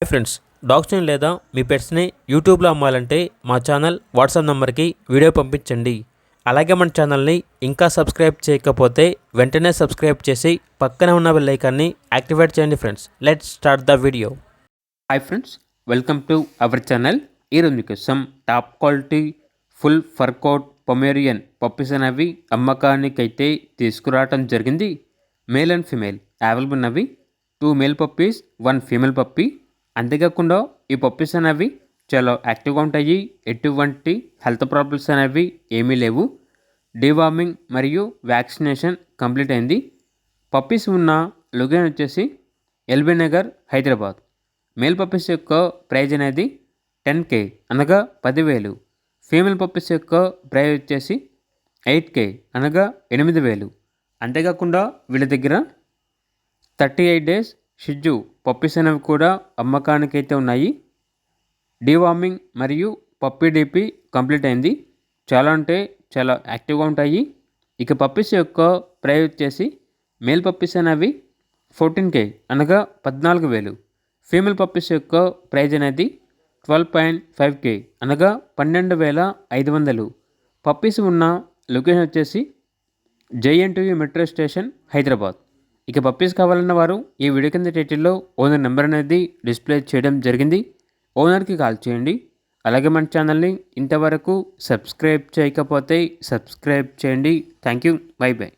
Hi friends, డాగ్స్ని లేదా మీ పెట్స్ని యూట్యూబ్లో అమ్మాలంటే మా ఛానల్ వాట్సాప్ నెంబర్కి వీడియో పంపించండి. అలాగే మన ఛానల్ని ఇంకా సబ్స్క్రైబ్ చేయకపోతే వెంటనే సబ్స్క్రైబ్ చేసి పక్కనే ఉన్న బెల్ ఐకాన్ని యాక్టివేట్ చేయండి. Friends, let's start the video. Hi friends, welcome to our channel. ఈరోజు మీకోసం top quality full fur coat Pomeranian puppies అనేవి అమ్మకానికైతే తీసుకురావటం జరిగింది. మేల్ అండ్ ఫీమేల్ అవైలబుల్ ఉన్నవి. 2 మేల్ పప్పీస్ 1 ఫీమేల్ పప్పీ. అంతేకాకుండా ఈ పప్పీస్ అనేవి చాలా యాక్టివ్గా ఉంటాయి. ఎటువంటి హెల్త్ ప్రాబ్లమ్స్ అనేవి ఏమీ లేవు. డీవార్మింగ్ మరియు వ్యాక్సినేషన్ కంప్లీట్ అయింది. పప్పీస్ ఉన్న లొకేషన్ వచ్చేసి LB Nagar, Hyderabad. Male puppies యొక్క ప్రైజ్ అనేది 10K అనగా 10,000. ఫీమేల్ పప్పీస్ యొక్క ప్రైజ్ వచ్చేసి 8K అనగా 8,000. అంతేకాకుండా వీళ్ళ దగ్గర 38 డేస్ షిజ్జు పప్పీస్ అనేవి కూడా అమ్మకానికైతే ఉన్నాయి. డీవార్మింగ్ మరియు పప్పీ డీపీ కంప్లీట్ అయింది. చాలా అంటే చాలా యాక్టివ్గా ఉంటాయి. ఇక పప్పీస్ యొక్క ప్రైస్ వచ్చేసి మేల్ పప్పీస్ అనేవి 14K అనగా 14,000. ఫీమేల్ పప్పీస్ యొక్క ప్రైజ్ అనేది 12.5K అనగా 12,500. పప్పీస్ ఉన్న లొకేషన్ వచ్చేసి JNTU మెట్రో స్టేషన్, హైదరాబాద్. ఇక పప్పీస్ కావాలన్న వారు ఈ వీడియో కింద టైటిల్లో ఓనర్ నెంబర్ అనేది డిస్ప్లే చేయడం జరిగింది. ఓనర్కి కాల్ చేయండి. అలాగే మన ఛానల్ని ఇంతవరకు సబ్స్క్రైబ్ చేయకపోతే సబ్స్క్రైబ్ చేయండి. Thank you. By by.